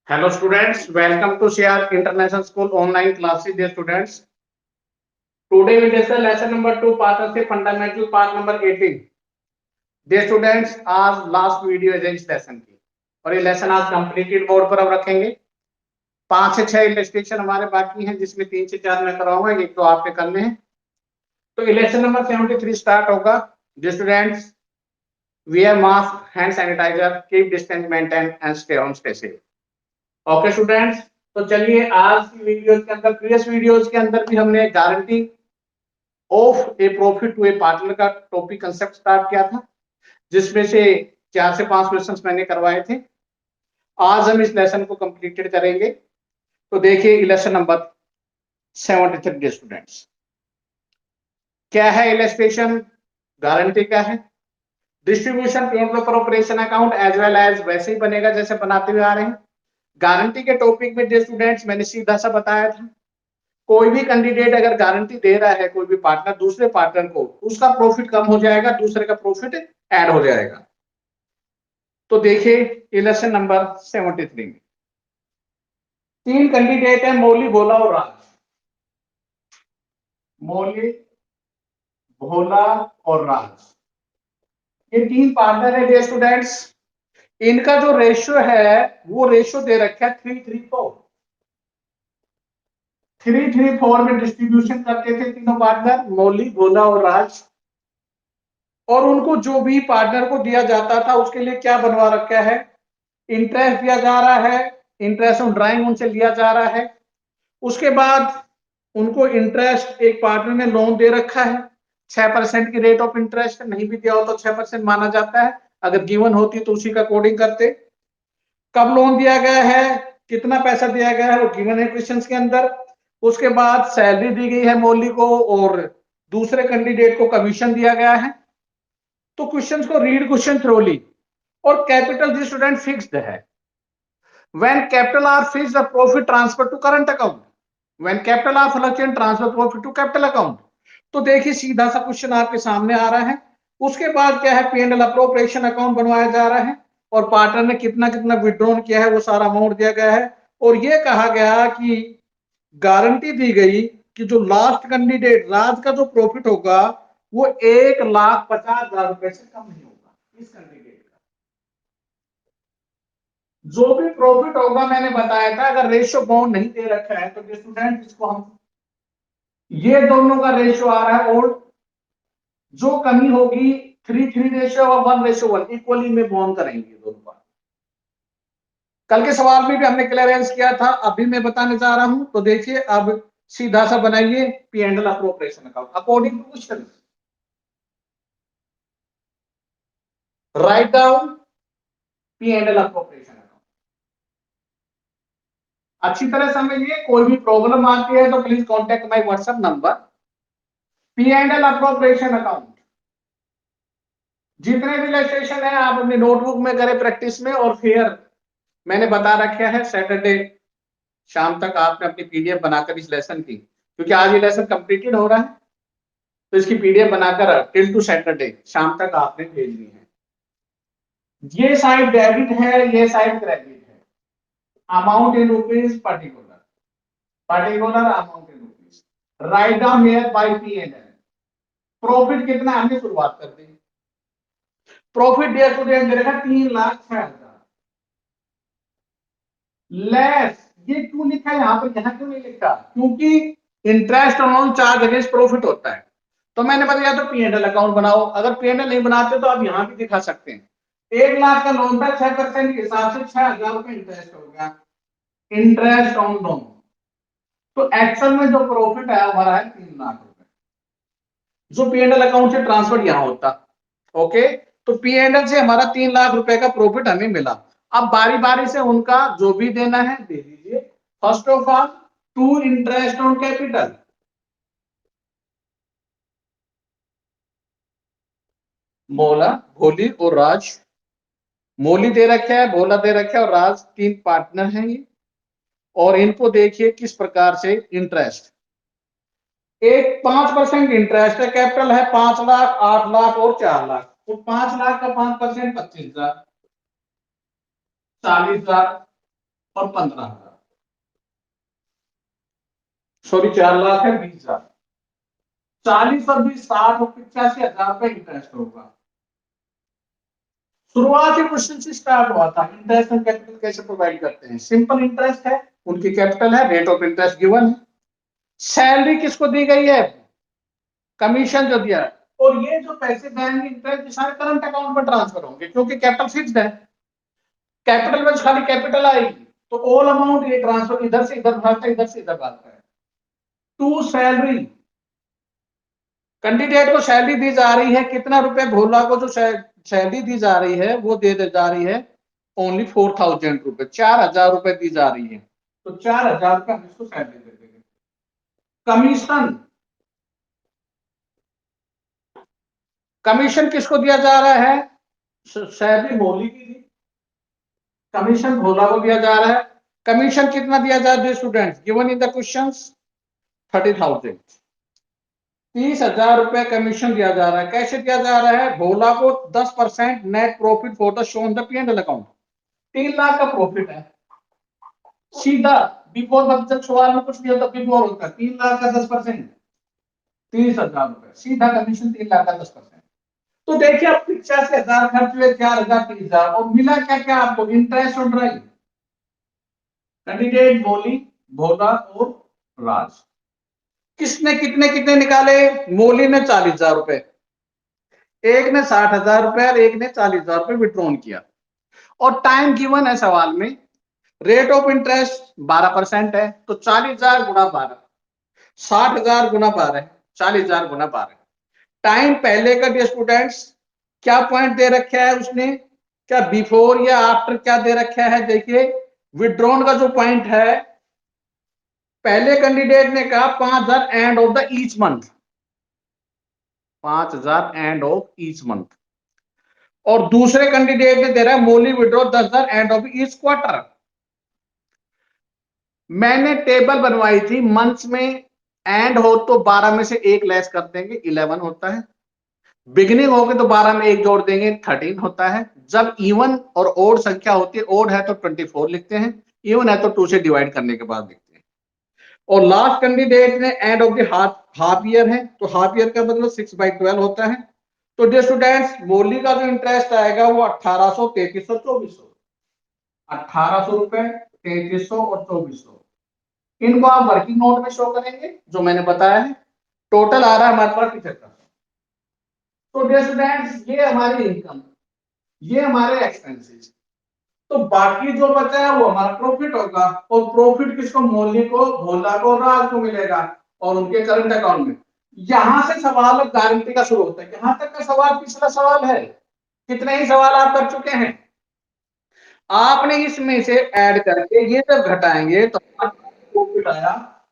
Hello students, welcome to CR International School online classes. Dear students, today we discuss lesson number 2, partnership fundamental, part number 18. Dear students, आज last video है इस lesson की और ये lesson आज completed board पर अब रखेंगे। 5 से 6 इलस्ट्रेशन हमारे बाकी हैं, जिसमें 3 से 4 मैं कराऊंगा, एक तो आपके करने हैं। तो लेसन नंबर 73 स्टार्ट होगा। Dear students, wear mask, hand sanitizer, keep distance maintain and stay home, stay safe. Okay students, तो चलिए आज की वीडियोस के अंदर, प्रीवियस वीडियोस के अंदर भी हमने guarantee of a profit to a partner का टॉपिक कंसेप्ट स्टार्ट किया था, जिसमें से 4 से 5 क्वेश्चंस मैंने करवाए थे। आज हम इस लेसन को कंप्लीटेड करेंगे। तो देखिए लेसन नंबर 73 स्टूडेंट्स, क्या है इलस्ट्रेशन, गारंटी क्या है, distribution payment for operation account as well as वैसे ही बनेगा जैसे बनाते हुए आ रहे हैं। गारंटी के टॉपिक में जो स्टूडेंट्स मैंने सीधा सा बताया था, कोई भी कैंडिडेट अगर गारंटी दे रहा है कोई भी पार्टनर दूसरे पार्टनर को, उसका प्रॉफिट कम हो जाएगा, दूसरे का प्रॉफिट ऐड हो जाएगा। तो देखिए इलेक्शन नंबर 73 में 3 कैंडिडेट है, मौली, भोला और राज। मौली, भोला और राज, ये 3 पार्टनर है डियर स्टूडेंट्स। इनका जो रेशियो है वो रेशियो दे रखा है 3:3:4। 3:3:4 में डिस्ट्रीब्यूशन करते थे तीनों पार्टनर, मौली, भोला और राज। और उनको जो भी पार्टनर को दिया जाता था उसके लिए क्या बनवा रखा है, इंटरेस्ट दिया जा रहा है, इंटरेस्ट ऑन ड्राइंग उनसे लिया जा रहा है। उसके बाद उनको इंटरेस्ट, एक पार्टनर ने लोन दे रखा है 6% की रेट ऑफ इंटरेस्ट, नहीं भी दिया हो तो 6% माना जाता है, अगर गिवन होती तो उसी का कोडिंग करते। कब लोन दिया गया है, कितना पैसा दिया गया है वो गिवन है क्वेश्चंस के अंदर। उसके बाद सैलरी दी गई है मौली को और दूसरे कैंडिडेट को कमीशन दिया गया है। तो क्वेश्चंस को रीड क्वेश्चन थ्रोली। और कैपिटल जी स्टूडेंट फिक्स्ड है। When capital are fixed the profit transfer to current account, when capital are fluctuate transfer profit to capital account. तो देखिए सीधा सा क्वेश्चन आपके सामने आ रहा है। उसके बाद क्या है, P&L अप्रोप्रिएशन अकाउंट बनवाया जा रहा है और पार्टनर ने कितना कितना विड्रॉन किया है वो सारा अमाउंट दिया गया है। और ये कहा गया कि गारंटी दी गई कि जो लास्ट कैंडिडेट राज का जो प्रॉफिट होगा वो 1,50,000 रुपए से कम नहीं होगा। इस कैंडिडेट का जो भी प्रॉफिट होगा, मैंने बताया था अगर रेशियो बाउंड नहीं दे रखा है तो स्टूडेंट इसको हम, ये दोनों का रेशियो आ रहा है और जो कमी होगी 3:3 रेशियो और 1:1 इक्वली में बाउंड करेंगे दोनों का। कल के सवाल में भी हमने क्लियरेंस किया था, अभी मैं बताने जा रहा हूं। तो देखिए अब सीधा सा बनाइए P&L appropriation account according to question. Write down P&L appropriation account. अच्छी तरह समझिए, कोई भी प्रॉब्लम आती है तो please contact my WhatsApp number. P&L appropriation account जितने भी इलस्ट्रेशन है आप अपनी नोटबुक में करें प्रैक्टिस में, और फिर मैंने बता रखा है सैटरडे शाम तक आपने अपनी पीडीएफ बनाकर इस लेसन की, क्योंकि आज ये लेसन कंप्लीटेड हो रहा है तो इसकी पीडीएफ बनाकर टिल टू सैटरडे शाम तक आपने भेजनी है। ये साइड डेबिट है, ये साइड क्रेडिट है। Amount in rupees, particular particular amount in rupees. Write down here bye P&L। Profit कितना, हमने शुरुआत कर दी। प्रॉफिट डियर स्टूडेंट दे रखा 3,06,000 लेस। ये क्यों लिखा है यहाँ पर, यहाँ क्यों नहीं लिखा, क्योंकि interest on charge against profit होता है। तो मैंने बताया तो P&L अकाउंट बनाओ, अगर P&L नहीं बनाते तो आप यहाँ भी दिखा सकते हैं। 1,00,000 का लोन था, 6% के हिसाब से 6,000 रुपए इंटरेस्ट हो गया, इंटरेस्ट ऑन लोन। तो एक्चुअल में जो प्रॉफिट है हमारा है 3,00,000 रुपए, जो P&L अकाउंट से ट्रांसफर यहाँ होता। ओके, तो P&L से हमारा 3,00,000 रुपए का प्रॉफिट हमें मिला। अब बारी बारी से उनका जो भी देना है दे दीजिए। First of all to interest on capital, Mola, Bholi और राज। मोली दे रखा है, भोला दे रखा है और राज, 3 पार्टनर हैं ये। और इनको देखिए किस प्रकार से इंटरेस्ट, एक 5% इंटरेस्ट है, कैपिटल है 5,00,000, 8,00,000 और 4,00,000। तो 5,00,000 का 5% 25,000, 40,000। और 15,000, सॉरी 4 लाख है 20,000, 40 और 20 60 और 85,000 रुपए इंटरेस्ट होगा। शुरुआती क्वेश्चन से स्टार्ट हुआ था, इंटरेस्ट एंड कैपिटल कैसे प्रोवाइड करते हैं। सिंपल इंटरेस्ट है, उनकी कैपिटल है, रेट ऑफ इंटरेस्ट गिवन है, सैलरी किसको दी गई है, कमीशन जो दिया है, और ये जो पैसे देंगे इंटरेस्ट सारे करंट अकाउंट में ट्रांसफर होंगे क्योंकि कैपिटल फिक्स्ड है, कैपिटल में खाली कैपिटल आएगी तो ऑल अमाउंट ये ट्रांसफर इधर से इधर भागता है, इधर से इधर भागता है। टू सैलरी, कैंडिडेट को सैलरी दी जा रही है कितना रुपए, भोला को जो सैलरी दी जा रही है वो दे जा रही है ओनली 4,000 रुपए, 4,000 रुपए दी जा रही है, तो 4,000 रुपए हम इसको सैलरी दे देंगे। कमीशन, कमीशन किसको दिया जा रहा है, सैलरी भोली की थी, कमीशन भोला को दिया जा रहा है। कमीशन कितना दिया जा रहा है students, given in the questions 30,000, 30,000 रुपए कमीशन दिया जा रहा है। कैसे दिया जा रहा है, भोला को 10% net profit for the show on the P&L account, 3 lakh का प्रॉफिट है, सीधा बिफोर बजट सवाल में कुछ नहीं होता, बिफोर होता है 3 लाख का 10%, 30,000 रुपए सीधा कमीशन, 3 लाख का 10%। तो देखिए अब 85,000 खर्च हुए, 4,000 30,000 और मिला क्या क्या आपको, इंटरेस्ट और ड्राइव। कैंडिडेट बोली, भोला और राज, किसने कितने कितने निकाले, मोली ने 40,000 रुपए, एक ने 60,000 रुपए और एक ने 40,000 रुपए विड्रॉन किया। और टाइम गिवन है सवाल में, रेट ऑफ इंटरेस्ट 12% है, तो 40,000 गुना 12, 60,000 गुना 12, 40,000 गुना 12। टाइम पहले का डियर स्टूडेंट्स क्या पॉइंट दे रखा है उसने, क्या बिफोर या आफ्टर क्या दे रखा है, देखिए विड्रॉन का जो पॉइंट है, पहले कैंडिडेट ने कहा 5,000 end of the each month, 5,000 end of each month, और दूसरे कैंडिडेट ने दे रहा है मोली withdraw 10,000 end of each quarter. मैंने टेबल बनवाई थी, मंथ्स में एंड हो तो 12 में से एक लेस कर देंगे, 11 होता है, बिगिनिंग होगी तो 12 में एक जोड़ देंगे, 13 होता है। जब इवन और ओड संख्या होती है, ओड है तो 24 लिखते हैं, इवन है तो 2 से डिवाइड करने के बाद लिखते हैं। और लास्ट कैंडिडेट ने and of the half year है, तो हाफ ईयर का मतलब 6/12 होता है। तो डियर स्टूडेंट्स मोली का जो इंटरेस्ट आएगा वो 1,800, 3,300, 2,400, 1,800 रुपए, 3,300 और 2,400, इनको आप वर्किंग नोट में शो करेंगे जो मैंने बताया है। टोटल आ रहा है हमारे पास 75। तो डियर स्टूडेंट्स ये हमारी इनकम, ये हमारे एक्सपेंसेस, तो बाकी जो बचा है वो हमारा प्रॉफिट होगा, और प्रॉफिट किसको, मौली को, भोला को, राज को मिलेगा और उनके करंट अकाउंट में। यहां से सवाल अब गारंटी का शुरू होता है, यहां तक का सवाल पिछला सवाल है, कितने ही सवाल आप कर चुके हैं। आपने इसमें से ऐड करके ये जब घटाएंगे तो प्रॉफिट आया,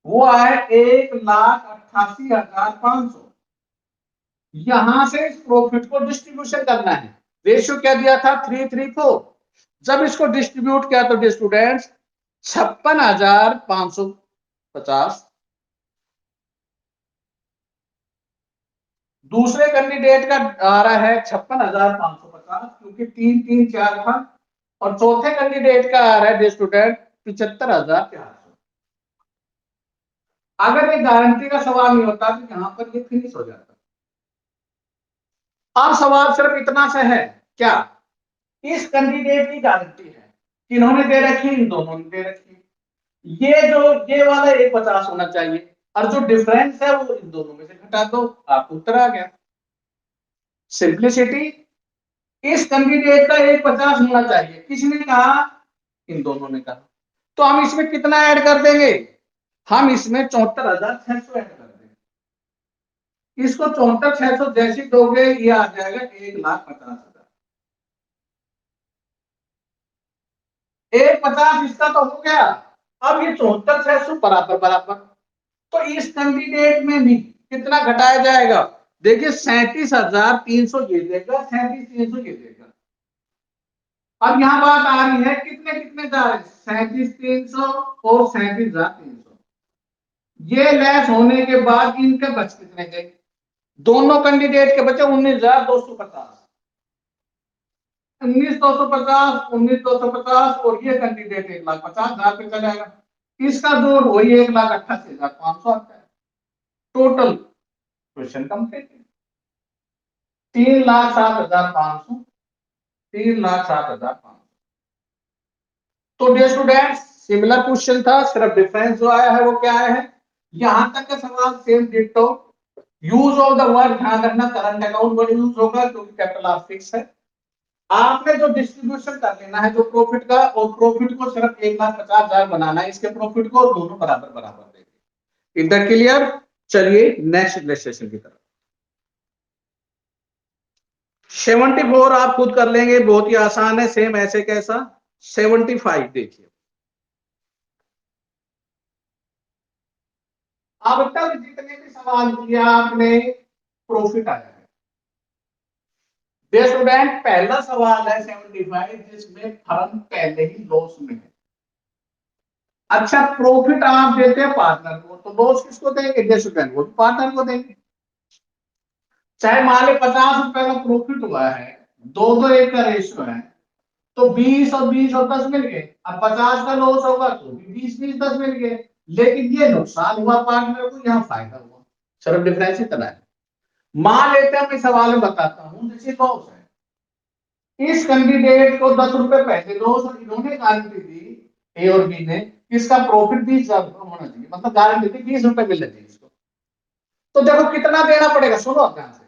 वो आया 1,88,500। यहां से इस प्रॉफिट को डिस्ट्रीब्यूशन करना है, रेशियो क्या दिया था 3:3:4। जब इसको डिस्ट्रीब्यूट किया तो स्टूडेंट्स 56,550, दूसरे कैंडिडेट का आ रहा है 56,550 क्योंकि 3-3-4 था, और चौथे कैंडिडेट का आ रहा है स्टूडेंट 75,400। अगर ये गारंटी का सवाल नहीं होता तो यहां पर ये फिनिश हो जाता। अब सवाल सिर्फ इतना सा है, क्या इस कैंडिडेट की गारंटी है, किन्होंने दे रखी, इन दोनों ने दे रखी, ये वाला 150 होना चाहिए, और जो डिफरेंस है वो इन दोनों में से घटा दो, आपको उत्तर आ गया। सिंप्लिसिटी, इस कैंडिडेट का 150 होना चाहिए, किसने कहा, इन दोनों ने कहा, तो हम इसमें कितना ऐड कर देंगे, हम इसमें 74,600 ऐड कर देंगे। इसको 74,600 जैसे दोगे ये आ जाएगा 1,50,000। 150 इसका तो हो गया, अब ये 74,600 बराबर बराबर, तो इस कैंडिडेट में भी कितना घटाया जाएगा, देखिए 37,300 ये देगा, 37,300 ये देगा। अब यहां बात आ रही है कितने कितने जा रहे हैं, 37,300 और 37,300, ये लेस होने के बाद इनके बच कितने गए, दोनों कैंडिडेट के बचे 19,250। 19,250, 19,250 और ये कैंडिडेट 1,50,000 पे चलेगा। इसका जोड़ वही 1,88,500 आता है। Total question complete. 3,07,500, 3,07,500। तो डियर स्टूडेंट्स सिमिलर क्वेश्चन था, सिर्फ डिफरेंस जो आया है वो क्या आया है, यहां तक का सवाल same ditto. Use of the word ध्यान रखना, करंट अकाउंट वर्ड यूज होगा क्योंकि कैपिटल आर फिक्स है। आपने जो डिस्ट्रीब्यूशन कर लेना है जो प्रॉफिट का, और प्रॉफिट को सिर्फ 1,50,000 बनाना है इसके प्रॉफिट को, और दोनों बराबर बराबर देंगे। इधर क्लियर। चलिए नेक्स्ट इलस्ट्रेशन की तरफ। 74 आप खुद कर लेंगे, बहुत ही आसान है, सेम ऐसे कैसा। 75 देखिए, अब तक जितने भी सवाल किया आपने प्रॉफिट आया है। स्टूडेंट पहला सवाल है 75 जिसमें फर्म पहले ही लॉस में है। अच्छा प्रॉफिट आप देते हैं पार्टनर को, तो लॉस किसको देंगे स्टूडेंट, वो पार्टनर को देंगे। चाहे मान लो 50 रुपए का प्रॉफिट हुआ है, 2:1 का रेशियो है, तो 20 और 20 और 10 मिल गए। अब 50 का लॉस होगा तो 20, 20, 10 मिल गए, लेकिन ये नुकसान हुआ पार्टनर को, यहाँ फायदा हुआ। सिर्फ डिफरेंस इतना है। मान लेते हैं मैं सवाल में बताता हूं, जैसे लॉस है, इस कैंडिडेट को 10 रुपए पहले लॉस और इन्होंने गारंटी दी, ए और बी ने, इसका प्रॉफिट 20,000 होना चाहिए, मतलब गारंटी थी 20 रुपए मिलने चाहिए इसको। तो देखो कितना देना पड़ेगा, सुनो ध्यान से।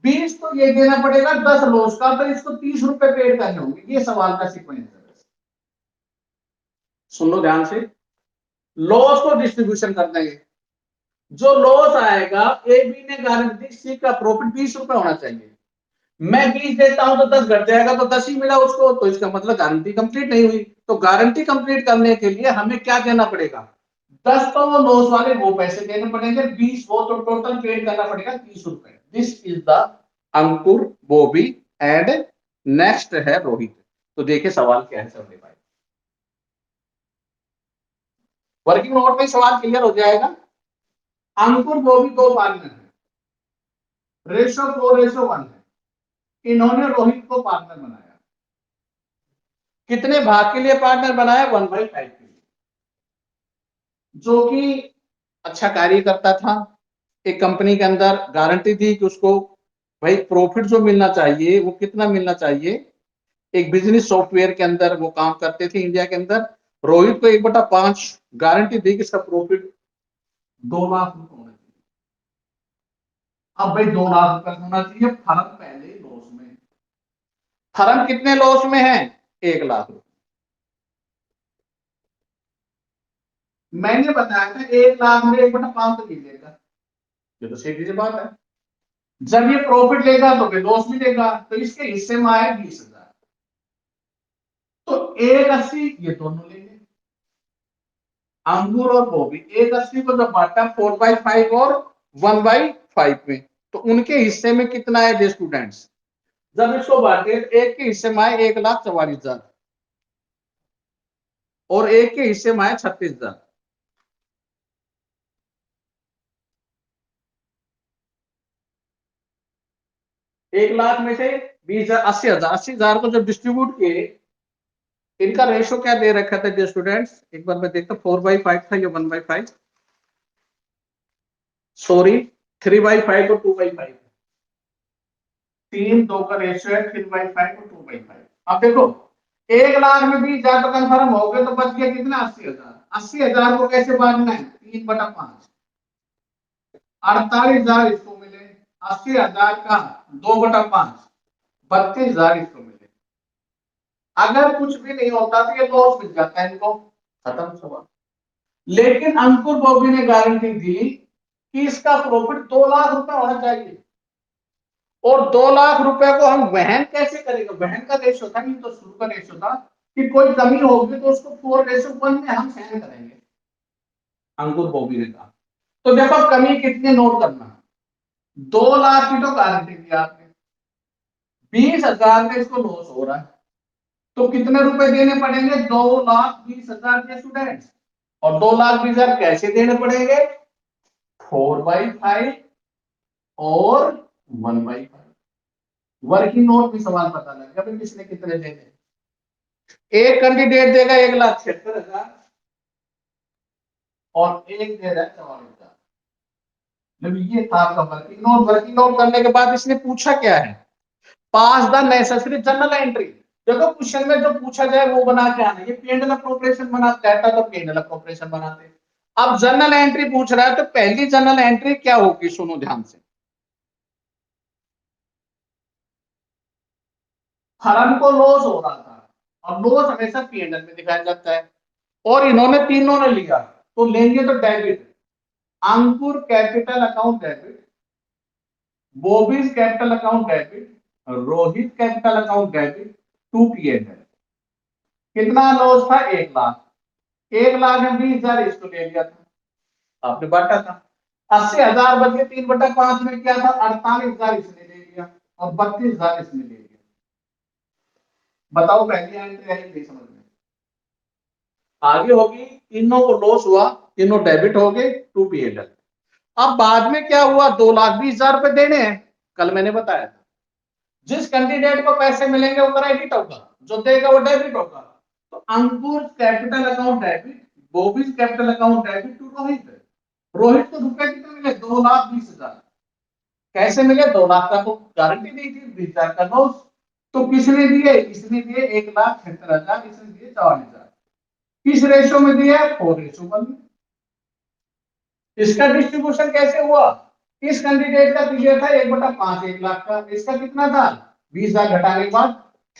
20 तो ये देना पड़ेगा, 10 लॉस का, तो इसको 30 रुपए पेड करने होंगे। ये सवाल का सीक्वेंस है, सुन लो ध्यान से। लॉस को डिस्ट्रीब्यूशन कर देंगे, जो लॉस आएगा ए बी ने गारंटी सी का प्रॉफिट 20 रुपए होना चाहिए। मैं 20 देता हूं तो 10 घट जाएगा, तो 10 ही मिला उसको, तो इसका मतलब गारंटी कंप्लीट नहीं हुई। तो गारंटी कंप्लीट करने के लिए हमें क्या देना पड़ेगा, 10 तो वो लॉस वाले वो पैसे देने पड़ेंगे, 20 वो तो टोटल पेड करना पड़ेगा 30 रुपए। This is the Ankur, Bobby and next है रोहित। तो देखिए सवाल क्या है सर भाई, वर्किंग नोट में सवाल क्लियर हो जाएगा। अंकुर बॉबी दो पार्टनर है, रेशो 4:1 है। इन्होंने रोहित को पार्टनर बनाया। कितने भाग के लिए पार्टनर बनाया, 1/5 के लिए। जो कि अच्छा कार्य करता था, एक कंपनी के अंदर गारंटी थी कि उसको भाई प्रॉफिट जो मिलना चाहिए वो कितना मिलना चाहिए। एक बिजनेस सॉफ्टवेयर के अंदर वो काम करते थे इंडिया के अंदर। रोहित को 1/5 गारंटी दी कि इसका प्रॉफिट 2 लाख रुपए होना चाहिए। अब भाई 2 लाख रुपए होना चाहिए, फर्म पहले लॉस में। फर्म कितने लॉस में है, 1 लाख रुपए। मैंने बताया था 1 लाख में 1/5 तो लीजिएगा, ये तो सीधी सी बात है। जब ये प्रॉफिट लेगा तो फिर लॉस भी लेगा, तो इसके हिस्से में आए 20,000, तो 180 ये दोनों लेंगे। अंगूर और गोभी 180 को जब बांटा 4/5 और 1/5 में, तो उनके हिस्से में कितना है स्टूडेंट्स, जब इसको बांटे एक के हिस्से में आए 1,44,000 और एक के हिस्से में आए 36,000। एक लाख में से 20,000, 80,000, 80,000 को जब डिस्ट्रीब्यूट किए, इनका रेशो क्या दे रखा था डियर स्टूडेंट्स, एक बार मैं देखता, 4/5 था, ये 1/5, सॉरी 3/5 और 2/5, 3-2 का रेशियो है, 3/5 और 2/5। अब देखो 1 लाख में 20,000 तो कंफर्म हो गए, तो बच गया कितना, 80,000। 80,000 को कैसे बांटना है, 3/5, 48,000 इसको मिले, 80,000 का 2/5, 32,000 इसको मिले। अगर कुछ भी नहीं होता तो ये लॉस मिल जाता है इनको, खत्म सवाल। लेकिन अंकुर बॉबी ने गारंटी दी कि इसका प्रॉफिट 2 लाख रुपए होना चाहिए, और 2 लाख रुपए को हम वहन कैसे करेंगे, वहन का रेशो था, नहीं तो शुरू का रेशो था कि कोई कमी होगी तो उसको 4:1 में हम सहन करेंगे, अंकुर बॉबी ने कहा। तो देखो कमी कितनी नोट करना, 2 लाख की तो गारंटी दी आपने, 20,000 में इसको लॉस हो रहा है, तो कितने रुपए देने पड़ेंगे, 2,20,000 के स्टूडेंट्स। और 2,20,000 कैसे देने पड़ेंगे, 4/5 और 1/5। वर्किंग नोट भी सवाल पता लगेगा फिर किसने कितने देने। एक कैंडिडेट देगा 1,76,000 और एक दे रहा है 44,000। जब ये था आपका वर्किंग नोट करने के बाद इसने पूछा क्या है, पास द नेसेसरी जनरल एंट्री। देखो क्वेश्चन में जो पूछा जाए वो बना के आना, ये पी एंड एल अप्रोप्रिएशन बनाते हैं तो पी एंड एल अप्रोप्रिएशन बनाते हैं। अब जनरल एंट्री पूछ रहा है तो पहली जनरल एंट्री क्या होगी, सुनो ध्यान से। फर्म को लॉस हो रहा था और लॉस हमेशा पी एंड एल में दिखाया जाता है, और इन्होंने तीनों ने लिया तो लेंगे तो debit. Ankur capital account debit, Bobby's capital account debit, Rohit capital account debit to P and L. कितना लॉस था, 1,00,000। 1,00,000 में 20,000 इसको ले लिया था, आपने बांटा था। 80,000 बचे 3/5 में क्या था, 48,000 इसने ले लिया और 32,000 इसने ले लिया। बताओ पहली एंट्री आई नहीं समझ में, आगे होगी तीनों को लॉस हुआ, तीनों डेबिट हो गए टू पी एंड एल। अब बाद में क्या हुआ, 2,20,000 रुपए देने हैं, कल मैंने बताया था। जिस कैंडिडेट को पैसे मिलेंगे वो क्रेडिट होगा, जो देगा वो डेबिट होगा। तो Ankur capital account debit, Bobby's capital account debit to Rohit. Rohit को रुपए कितने मिले, 2,20,000। कैसे मिले, 2,00,000 का तो गारंटी दी थी, 20,000 का लॉस। तो किसने दिए, इसने दिए 1,76,000, इसने दिए 44,000। किस रेशो में दिया, 4:1 में। इसका डिस्ट्रीब्यूशन कैसे हुआ, इस कैंडिडेट का दिया था 1/5 1,00,000 का, इसका कितना था 20,000 घटाने के बाद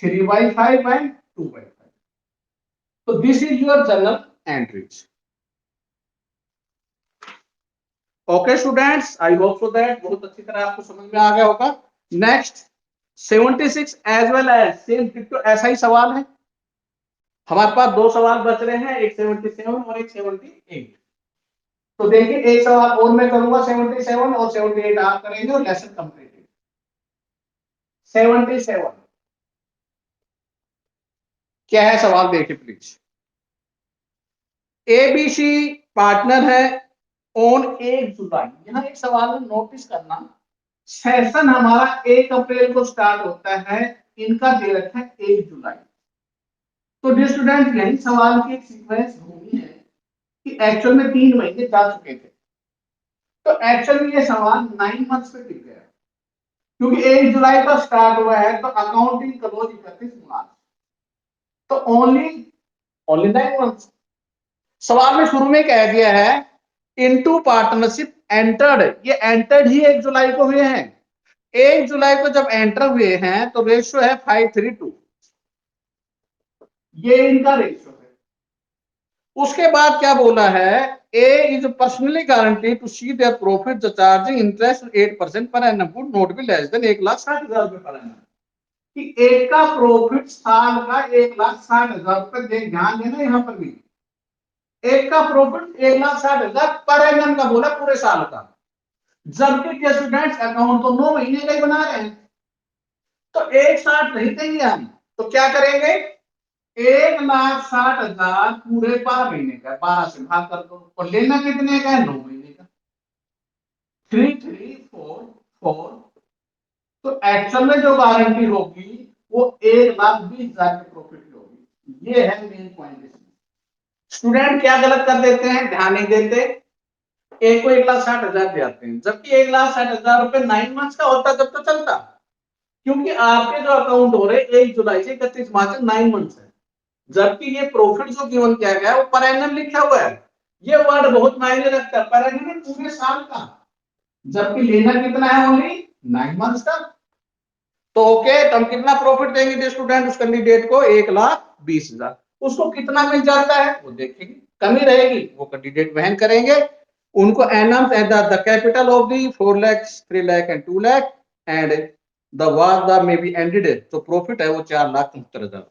3/5 एंड 2/5। तो this is your general entries. Okay students, I hope so that बहुत अच्छी तरह आपको समझ में आ गया होगा। Next 76 as well as same ditto ऐसा ही सवाल है। हमारे पास दो सवाल बच रहे हैं, एक 77 और एक 78। तो देखिए एक सवाल और मैं करूंगा 77 और 78 आप करेंगे और लेसन कंप्लीट। 77 क्या है सवाल, देखिए प्लीज। एबीसी पार्टनर है ऑन 1 जुलाई। यहां एक सवाल नोटिस करना, सेशन हमारा 1 अप्रैल को स्टार्ट होता है, इनका दे रखा है 1 जुलाई। तो डियर स्टूडेंट यही सवाल की एक सीक्वेंस घूमी है कि एक्चुअल में 3 महीने जा चुके थे, तो एक्चुअल में ये सवाल 9 मंथ्स पे टिक गया, क्योंकि 1 जुलाई का स्टार्ट हुआ है तो अकाउंटिंग क्लोज 31 मार्च, तो ओनली ओनली 9 मंथ्स। सवाल में शुरू में कह दिया है इनटू पार्टनरशिप एंटर्ड, ये एंटर्ड ही 1 जुलाई को हुए हैं। 1 जुलाई को जब एंटर हुए हैं तो रेशियो है 5:3, ये इनका रेशियो है। उसके बाद क्या बोला है, A is personally guarantee to see their profit the charging interest 8% per annum would not be less than 1,60,000 रुपए पर एनम। कि एक का प्रॉफिट साल का 1,60,000 रुपए दे, ध्यान देना यहाँ पर भी एक का प्रॉफिट 1,60,000 पर एनम का बोला, पूरे साल का। जबकि स्टूडेंट्स अकाउंट तो 9 महीने का ही बना रहे हैं, तो 1,60 नहीं देंगे हम, तो क्या करेंगे 1,60,000 पूरे 12 महीने का, 12 से भाग कर दो, और लेना कितने का है, 9 महीने का। 3,344। तो एक्चुअल में जो गारंटी होगी वो 1,20,000 के प्रॉफिट की होगी। ये है मेन पॉइंट इसमें। स्टूडेंट क्या गलत कर देते हैं, ध्यान नहीं देते, एक को 1,60,000 दे आते हैं, जबकि 1,60,000 रुपए 9 मंथ्स का होता जब तो चलता, क्योंकि आपके जो अकाउंट हो रहे 1 जुलाई से 31 मार्च तक 9 मंथ्स है। जबकि ये प्रॉफिट जो गिवन किया गया है वो पर एनम लिखा हुआ है, ये वर्ड बहुत मायने रखता है, पर एनम पूरे साल का, जबकि लेना कितना है, ओनली 9 मंथ्स का। तो ओके, तो हम कितना प्रॉफिट देंगे स्टूडेंट उस कैंडिडेट को, 1,20,000। उसको कितना मिल जाता है वो देखेंगे, कमी रहेगी वो कैंडिडेट वहन करेंगे। उनको annum the capital of the 4 lakh 3 lakh and 2 lakh and the war the may be ended, तो प्रॉफिट है वो 4,73,000।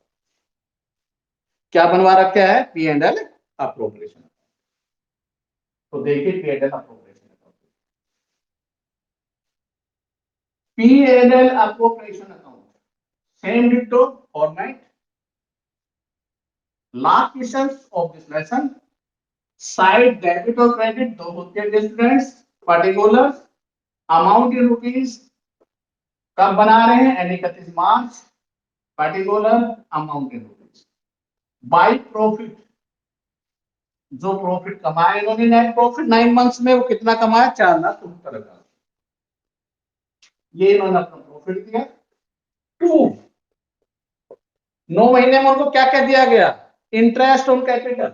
क्या बनवा रखा है, पी एंड एल अप्रोप्रिएशन। तो देखिए P and L appropriation, P and L appropriation account, same ditto format. Last question of this lesson, side debit और क्रेडिट दो होते हैं students, particular amount in rupees, कब बना रहे हैं? Any 31 March, particular amount in rupees by profit. जो profit कमाया इन्होंने, नेट प्रॉफिट 9 मंथ्स में वो कितना कमाया? 4,72,000। ये इन्होंने अपना प्रॉफिट दिया। 2, 9 महीने में उनको क्या क्या दिया गया? Interest on capital.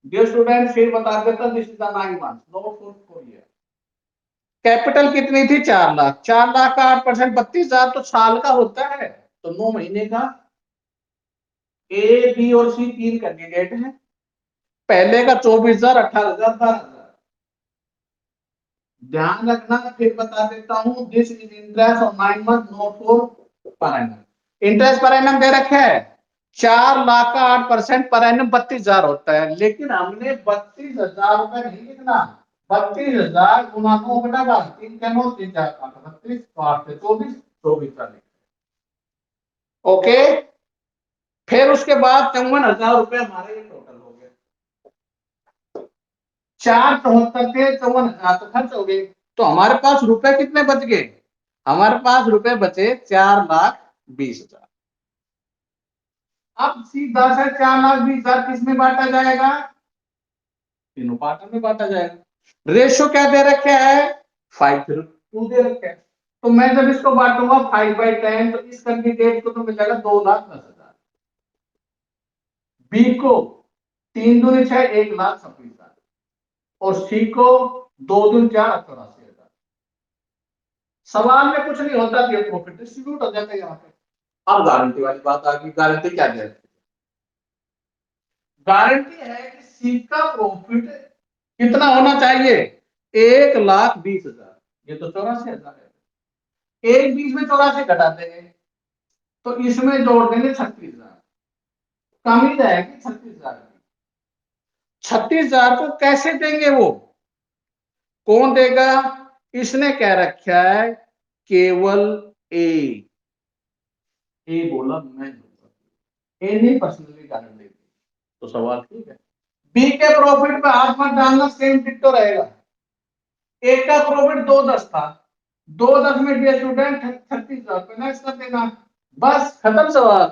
Dear student, फिर बता देता, this is the 9 months, note for year. Capital कितनी थी? 4 लाख। 4 लाख का 8% 32,000 तो साल का होता है, तो 9 महीने का। ए, बी और सी 3 कैंडिडेट हैं। पहले का 24,000, 18,000, 12,000। ध्यान रखना, फिर बता देता हूं, this is interest on 9 month, not for per annum. Interest per annum दे रखे है 4 लाख का 8% पर एनम 32,000 होता है, लेकिन हमने 32,000 रुपए नहीं लिखना। 32,000 गुना 9 बटा 12, 3 के 9, 3 4 8 32, 8 से 24, 24,000। ओके, फिर उसके बाद 54,000 रुपए हमारे टोटल हो गए। 474 थे, 54,000 तो खर्च हो गए। तो हमारे पास रुपए कितने बच गए? हमारे पास रुपए बचे 4,20,000। अब सीधा से 4,20,000 किस में बांटा जाएगा? तीनों पार्टों में बांटा जाएगा। रेशियो क्या दे रखा है? 5:2 दे रखा है। तो मैं जब इसको बांटूंगा 5/10, तो इस कैंडिडेट को तो मिल जाएगा 2,10,000। बी को 3 दूनी 6, 1,26,000। और सी को 2 दूनी 4, 84,000। सवाल में कुछ नहीं होता, प्रॉफिट डिस्ट्रीब्यूट हो जाता है यहाँ पे। अब गारंटी वाली बात आ गई। गारंटी क्या दे रखी है? गारंटी है कि सी का प्रॉफिट कितना होना चाहिए? 1,20,000। ये तो 84,000 है। एक 20 में 84 घटा देंगे, तो इसमें जोड़ देंगे 36,000। कमी जाएगी 36,000 की। 36,000 को कैसे देंगे? वो कौन देगा? इसने कह रखा है केवल ए। ए बोला मैं दूंगा, ए ने पर्सनली गारंटी दी, तो सवाल ठीक है। बी के प्रॉफिट पे हाथ मत डालना, सेम डिट्टो रहेगा। एक का प्रॉफिट 2,10 था, 2,10 में डियर स्टूडेंट 36,000 रुपए लेस कर देना, बस खत्म सवाल।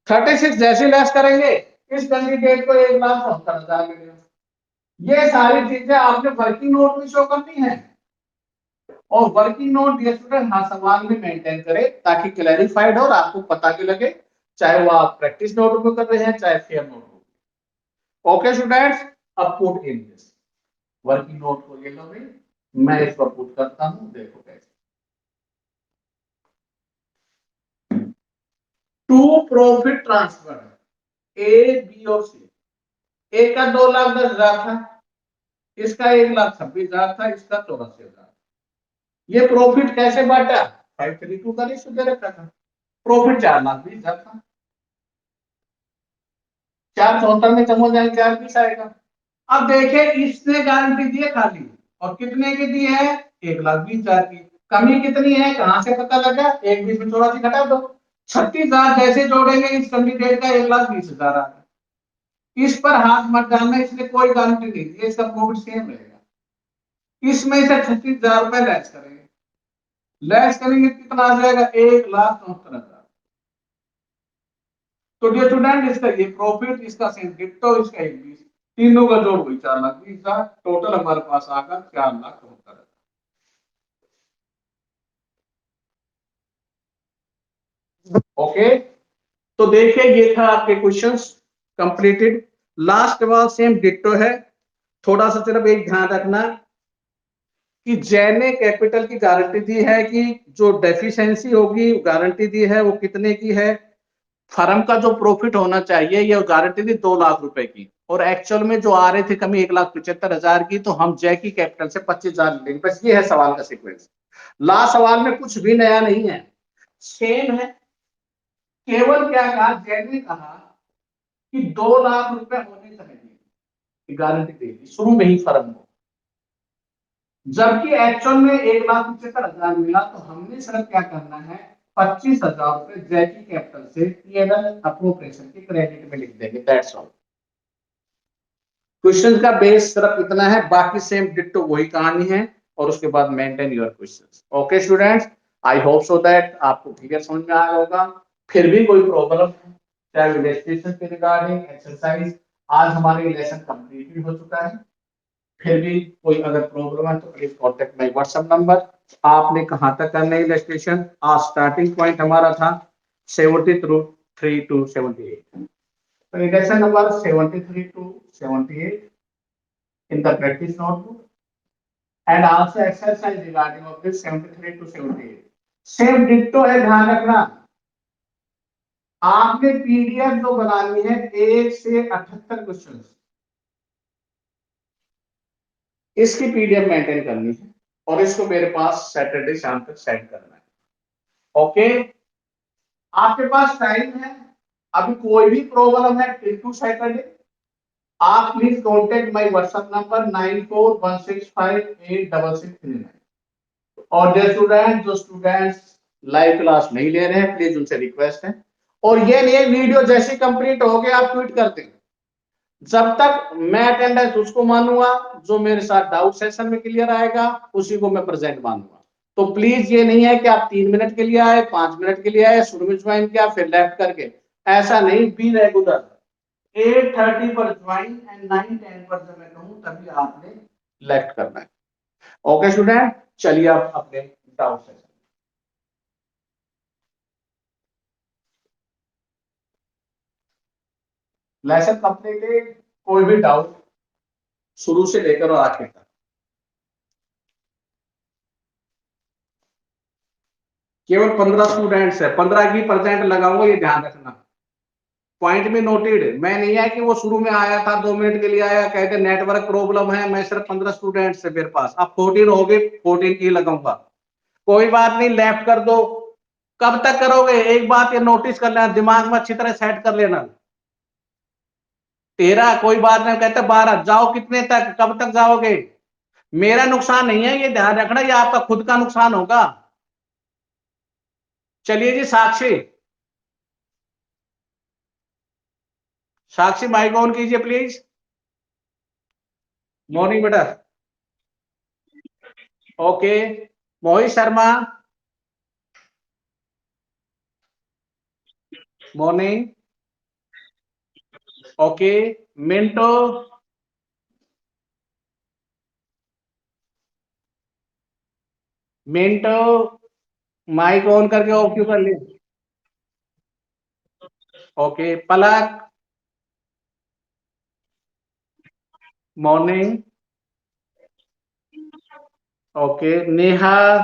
36 जैसे लेस करेंगे, इस कैंडिडेट को 1,74,000 मिलेगा। ये सारी चीजें आपने वर्किंग नोट में शो करनी है, और वर्किंग नोट डियर स्टूडेंट हर सवाल में मेंटेन करें, ताकि क्लैरिफाइड हो और आपको पता भी लगे, चाहे वो आप प्रैक्टिस नोट में कर रहे हैं, चाहे फेयर नोट में। ओके स्टूडेंट्स, अब put in this working note को, ये लो भाई, मैं इसको पुट करता हूं, देखो कैसे। To profit transfer A, B और सी। ए का 2,10,000 था, इसका 1,26,000 था, इसका 84,000। ये प्रॉफिट कैसे बांटा? 5:3 का रेशियो दे रखा था। प्रॉफिट 4,20,000 था, 474 में कम हो जाएगा, 4,20 आएगा। अब देखे, इसने गारंटी दी है खाली, और कितने की दी है? 1,20,000 की। कमी कितनी है, कहां से पता लगा? 1,20 में 84 घटा दो, 36,000 जैसे जोड़ेंगे इस कैंडिडेट का 1,20,000 आ गया। इस पर हाथ मत डालना, इसने कोई गारंटी नहीं दी, इसका प्रॉफिट सेम रहेगा। इसमें से 36,000 रुपए लेस करेंगे, लेस करेंगे कितना आ जाएगा? 1,74,000। तो डियर स्टूडेंट, इसका ये प्रॉफिट, इसका सेम डिट्टो, इसका 1,20, तीनों का जोड़ हुई 4,20,000। टोटल हमारे पास आकर 4,74,000। ओके, तो देखिए, ये था आपके क्वेश्चंस कंप्लीटेड। लास्ट वाला सेम डिट्टो है। थोड़ा सा सिर्फ एक ध्यान रखना कि जैन ने कैपिटल की गारंटी दी है कि जो डेफिशिएंसी होगी, गारंटी दी है वो कितने की है? फर्म का जो प्रॉफिट होना चाहिए, ये गारंटी थी 2 लाख रुपए की, और एक्चुअल में जो आ रहे थे कमी 1,75,000 की, तो हम जय की कैपिटल से 25,000 लेंगे। बस ये है सवाल का सीक्वेंस। लास्ट सवाल में कुछ भी नया नहीं है, सेम है। केवल क्या कहा जय ने? कहा कि 2 लाख रुपए होने चाहिए, गारंटी देगी शुरू में ही फर्म को, जबकि एक्चुअल में 1,75,000 मिला। तो हमने सिर्फ क्या करना है, 25,000 रुपए जय की कैपिटल से अप्रोप्रिएशन के क्रेडिट में लिख देंगे, दैट्स ऑल। क्वेश्चन का बेस सिर्फ इतना है, बाकी सेम डिट्टो वही कहानी है, और उसके बाद maintain your questions. Okay students, I hope so that आपको क्लियर समझ में आया होगा। फिर भी कोई प्रॉब्लम है चाहे रजिस्ट्रेशन के रिगार्डिंग एक्सरसाइज, आज हमारे लेसन कंप्लीट भी हो चुका है। फिर भी कोई अगर प्रॉब्लम है तो please contact my WhatsApp number. आपने कहाँ तक करना है रजिस्ट्रेशन? आज स्टार्टिंग पॉइंट हमारा था 73 to 78। So lesson number 73 to 78 in the practice notebook and also exercise regarding of this 73 to 78 same ditto है, ध्यान रखना। आपने पीडीएफ जो बनानी है 1 से 78 क्वेश्चन, इसकी पीडीएफ मेंटेन करनी है और इसको मेरे पास सैटरडे शाम तक सेंड करना है। ओके, आपके पास टाइम है। अभी कोई भी प्रॉब्लम है टिल टू सैटरडे, आप please contact my WhatsApp number 9416586639। और जो स्टूडेंट्स लाइव क्लास नहीं ले रहे हैं प्लीज उनसे रिक्वेस्ट है, और ये नहीं वीडियो जैसे कंप्लीट हो गया आप ट्वीट कर दें। जब तक मैं अटेंडेंस उसको मानूंगा जो मेरे साथ डाउट सेशन में क्लियर आएगा, उसी को मैं प्रेजेंट मानूंगा। तो प्लीज ये नहीं है कि आप 3 मिनट के लिए आए, 5 मिनट के लिए आए, शुरू में ज्वाइन किया फिर लेफ्ट करके, ऐसा नहीं। Be regular. 8:30 पर ज्वाइन एंड 9:10 पर जब मैं कहूं तभी आपने लेफ्ट करना है। ओके स्टूडेंट, चलिए आप अपने डाउट सेशन। लेसन कंप्लीटेड, कोई भी डाउट शुरू से लेकर और आखिर तक। केवल 15 स्टूडेंट्स है, 15 की परसेंट लगाऊंगा, ये ध्यान रखना। पॉइंट में नोटेड। मैं नहीं है कि वो शुरू में आया था 2 मिनट के लिए आया, कहते नेटवर्क प्रॉब्लम है, मैं सिर्फ 15 स्टूडेंट्स है मेरे पास, अब 14 हो गए, 14 की लगाऊंगा। कोई बात नहीं, लेफ्ट कर दो। कब तक करोगे? एक बात ये नोटिस कर लेना, दिमाग में अच्छी तरह सेट कर लेना। 13 कोई बात नहीं, कहते 12 जाओ, कितने तक, कब तक जाओगे? मेरा नुकसान नहीं है, ये ध्यान रखना, ये आपका खुद का नुकसान होगा। चलिए जी, साक्षी, साक्षी माइक ऑन कीजिए प्लीज। मॉर्निंग बेटा। Okay, Mohit Sharma, morning. Okay, Minto, Minto, mike on करके ऑफ क्यों कर लिए? Okay, Palak, morning. Okay, Neha,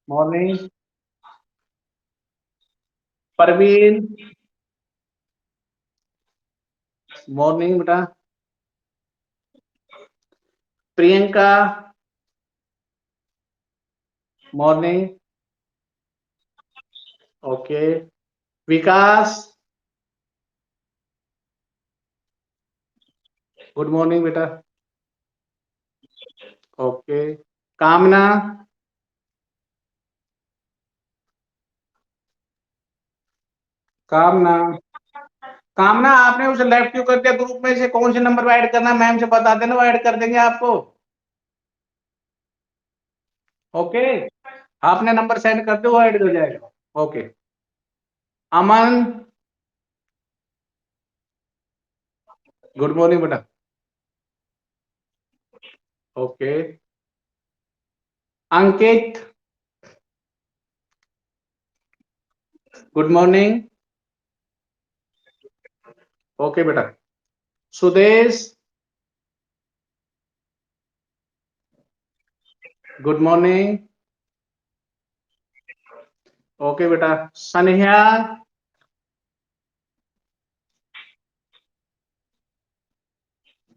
morning. Parveen, morning बेटा। Priyanka, morning. Okay, Vikas, good morning बेटा। ओके, कामना, कामना, कामना, आपने उसे लेफ्ट क्यों कर दिया? ग्रुप में से कौन से नंबर ऐड करना, मैम से बता देना, वो ऐड कर देंगे आपको। ओके, आपने नंबर सेंड कर दो, वो ऐड हो जाएगा। ओके, अमन, गुड मॉर्निंग बेटा। ओके, अंकित, गुड मॉर्निंग। ओके बेटा, सुदेश, गुड मॉर्निंग। ओके बेटा, सनिया,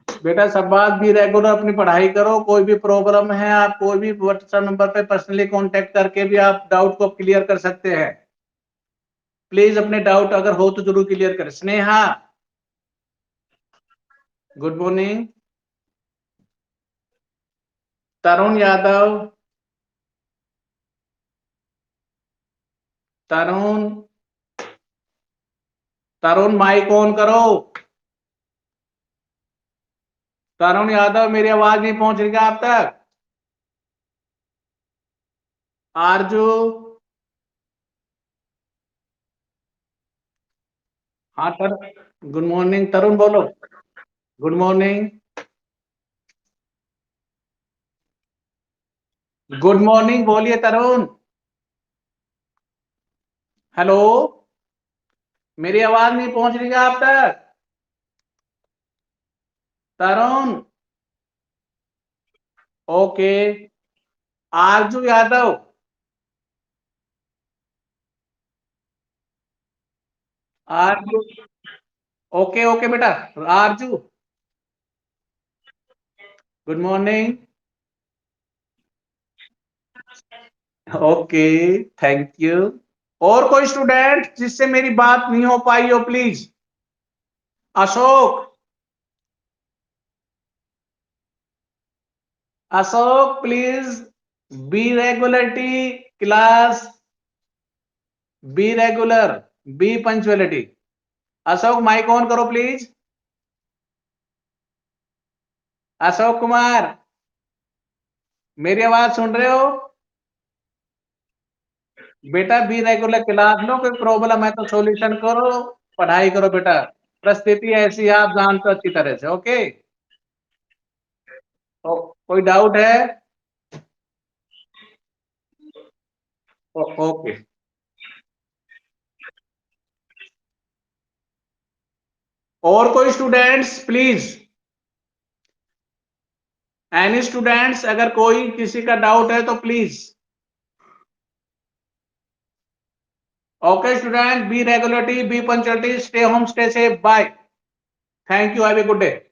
बेटा सब बात भी रेगुलर अपनी पढ़ाई करो, कोई भी प्रॉब्लम है आप कोई भी व्हाट्सएप नंबर पे पर्सनली कांटेक्ट करके भी आप डाउट को क्लियर कर सकते हैं। प्लीज अपने डाउट अगर हो तो जरूर क्लियर करें। Sneha, good morning. Tarun Yadav, Tarun, Tarun mic on करो। तरुण यादव, मेरी आवाज नहीं पहुंच रही है आप तक? आरजू, हाँ सर, गुड मॉर्निंग। तरुण बोलो, गुड मॉर्निंग। गुड मॉर्निंग बोलिए तरुण। हेलो, मेरी आवाज नहीं पहुंच रही है आप तक? तरुण, ओके। आरजू यादव, आरजू, ओके ओके बेटा। आरजू, good morning. Okay, thank you. और कोई स्टूडेंट जिससे मेरी बात नहीं हो पाई हो, please? Ashok, Ashok please, be regularity class, be regular, be punctuality. Ashok mic on करो प्लीज। अशोक कुमार, मेरी आवाज सुन रहे हो? बेटा बी रेगुलर क्लास लो, कोई प्रॉब्लम है तो सॉल्यूशन करो, पढ़ाई करो बेटा। परिस्थिति ऐसी है, आप जानते हो अच्छी तरह से। ओके, तो कोई डाउट है? ओके। और कोई स्टूडेंट्स प्लीज? एनी स्टूडेंट्स, अगर कोई किसी का डाउट है तो please. Okay student, be regularity, be punctuality, stay home, stay safe, bye. Thank you, have a good day.